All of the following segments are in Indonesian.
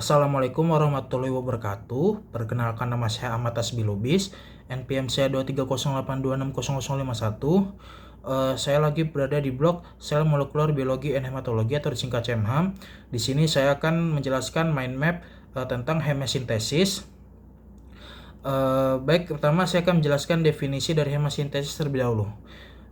Assalamualaikum warahmatullahi wabarakatuh. Perkenalkan, nama saya Ahmad Tasbi Lubis, NPM saya 23082600051. Saya lagi berada di blog Sel Molekular Biologi and Hematologi atau disingkat CMHAM. Di sini saya akan menjelaskan mind map tentang hemosintesis. Pertama saya akan menjelaskan definisi dari hemosintesis terlebih dahulu.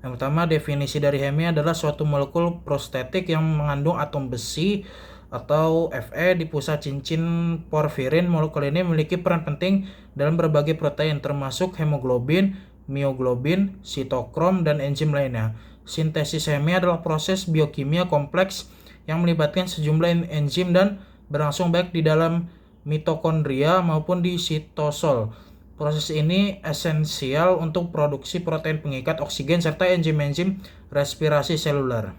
Yang pertama, definisi dari heme adalah suatu molekul prostetik yang mengandung atom besi atau Fe di pusat cincin porfirin. Molekul ini memiliki peran penting dalam berbagai protein termasuk hemoglobin, mioglobin, sitokrom, dan enzim lainnya. Sintesis heme adalah proses biokimia kompleks yang melibatkan sejumlah enzim dan berlangsung baik di dalam mitokondria maupun di sitosol. Proses ini esensial untuk produksi protein pengikat oksigen serta enzim-enzim respirasi seluler.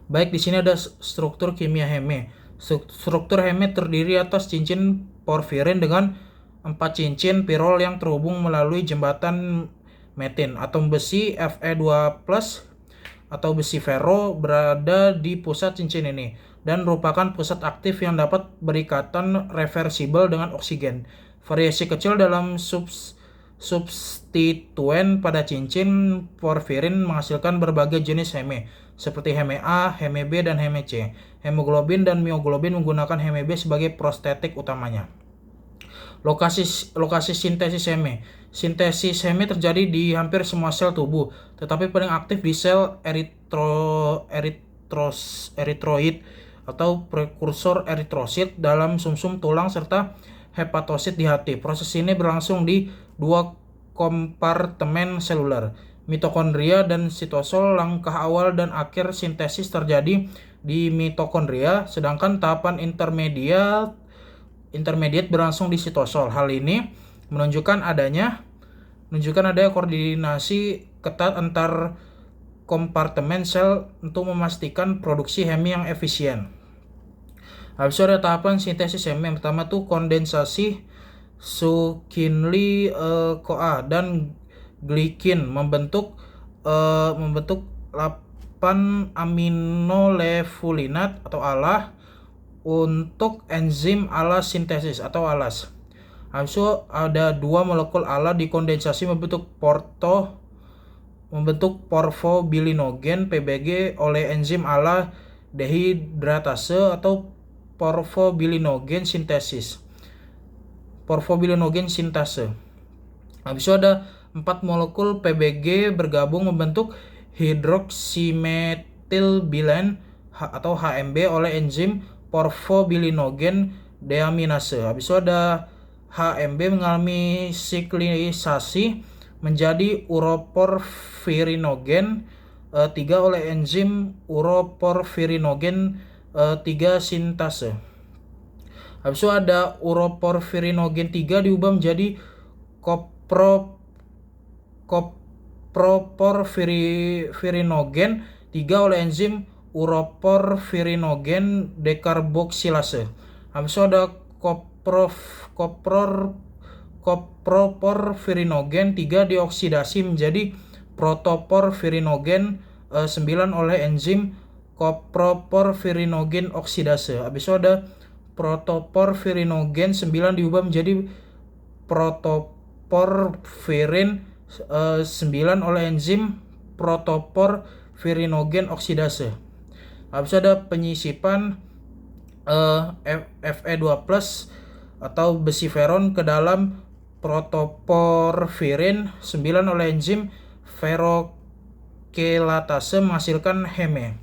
Baik, di sini ada struktur kimia heme. Struktur heme terdiri atas cincin porfirin dengan 4 cincin pirol yang terhubung melalui jembatan metin. Atom besi Fe2+ atau besi ferro berada di pusat cincin ini dan merupakan pusat aktif yang dapat berikatan reversibel dengan oksigen. Variasi kecil dalam substituen pada cincin porfirin menghasilkan berbagai jenis heme, seperti heme A, heme B, dan heme C. Hemoglobin dan mioglobin menggunakan heme B sebagai prostetik utamanya. Lokasi sintesis heme. Sintesis heme terjadi di hampir semua sel tubuh, tetapi paling aktif di sel eritroid atau prekursor eritrosit dalam sumsum tulang serta hepatosit di hati. Proses ini berlangsung di dua kompartemen seluler, mitokondria dan sitosol. Langkah awal dan akhir sintesis terjadi di mitokondria, sedangkan tahapan intermediate berlangsung di sitosol. Hal ini menunjukkan adanya koordinasi ketat antar kompartemen sel untuk memastikan produksi heme yang efisien. Habis itu ada tahapan sintesis heme. Yang pertama tuh kondensasi Zucchini CoA dan glikin membentuk 8 aminolevulinat atau ALA untuk enzim ALA sintesis atau ALAS. Habis itu ada 2 molekul ALA dikondensasi membentuk porfobilinogen PBG oleh enzim ALA dehidratase atau porfobilinogen sintase. Habis itu ada 4 molekul PBG bergabung membentuk hidroksimetilbilan atau HMB oleh enzim porfobilinogen deaminase. Habis itu ada HMB mengalami siklisasi menjadi uroporfirinogen 3 oleh enzim uroporfirinogen 3 sintase. Habis itu ada uroporfirinogen 3 diubah menjadi coproporfirinogen 3 oleh enzim uroporfirinogen dekarboksilase. Habis itu ada coproporfirinogen 3 dioksidasi menjadi protoporfirinogen 9 oleh enzim coproporfirinogen oksidase. Habis itu ada protoporfirinogen 9 diubah menjadi protoporfirin 9 oleh enzim protoporfirinogen oksidase. Habis itu ada penyisipan Fe2+ atau besi feron ke dalam protoporfirin 9 oleh enzim ferrokelatase menghasilkan heme.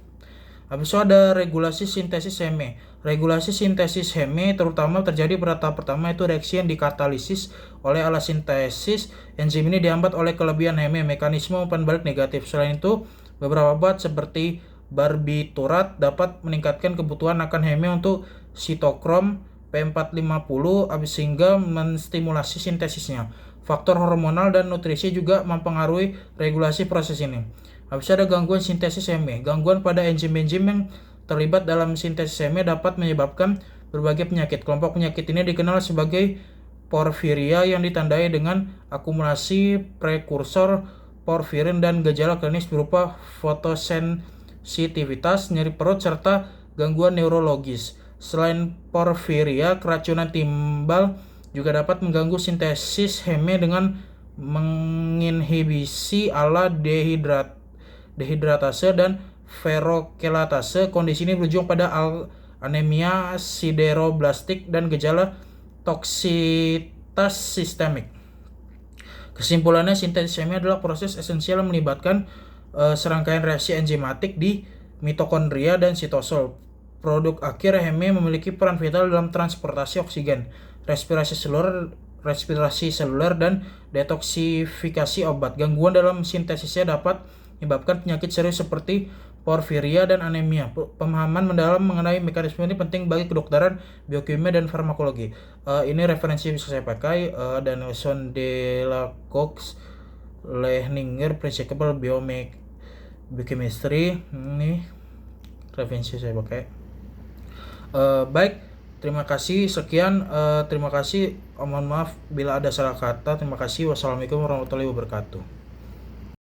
Habis itu ada regulasi sintesis heme. Regulasi sintesis heme terutama terjadi pada tahap pertama, yaitu reaksi yang dikatalisis oleh alat sintesis. Enzim ini dihambat oleh kelebihan heme, mekanisme umpan balik negatif. Selain itu, beberapa obat seperti barbiturat dapat meningkatkan kebutuhan akan heme untuk sitokrom P450 sehingga menstimulasi sintesisnya. Faktor hormonal dan nutrisi juga mempengaruhi regulasi proses ini. Habis ada gangguan sintesis heme. Gangguan pada enzim-enzim yang terlibat dalam sintesis heme dapat menyebabkan berbagai penyakit. Kelompok penyakit ini dikenal sebagai porfiria yang ditandai dengan akumulasi prekursor porfirin dan gejala klinis berupa fotosensitivitas, nyeri perut, serta gangguan neurologis. Selain porfiria, keracunan timbal juga dapat mengganggu sintesis heme dengan menginhibisi dehidratase dan ferrokelatase. Kondisi ini berujung pada anemia sideroblastik dan gejala toksitas sistemik. Kesimpulannya, sintesis heme adalah proses esensial yang melibatkan serangkaian reaksi enzimatik di mitokondria dan sitosol. Produk akhir heme memiliki peran vital dalam transportasi oksigen, respirasi seluler, dan detoksifikasi obat. Gangguan dalam sintesisnya dapat menyebabkan penyakit serius seperti porfiria dan anemia. Pemahaman mendalam mengenai mekanisme ini penting bagi kedokteran, biokimia, dan farmakologi. Ini referensi yang bisa saya pakai, Danielson, Delacox, Lehninger, Principal Biochemistry. Ini referensi saya pakai. Baik, terima kasih. Sekian, terima kasih. Mohon maaf bila ada salah kata. Terima kasih. Wassalamualaikum warahmatullahi wabarakatuh.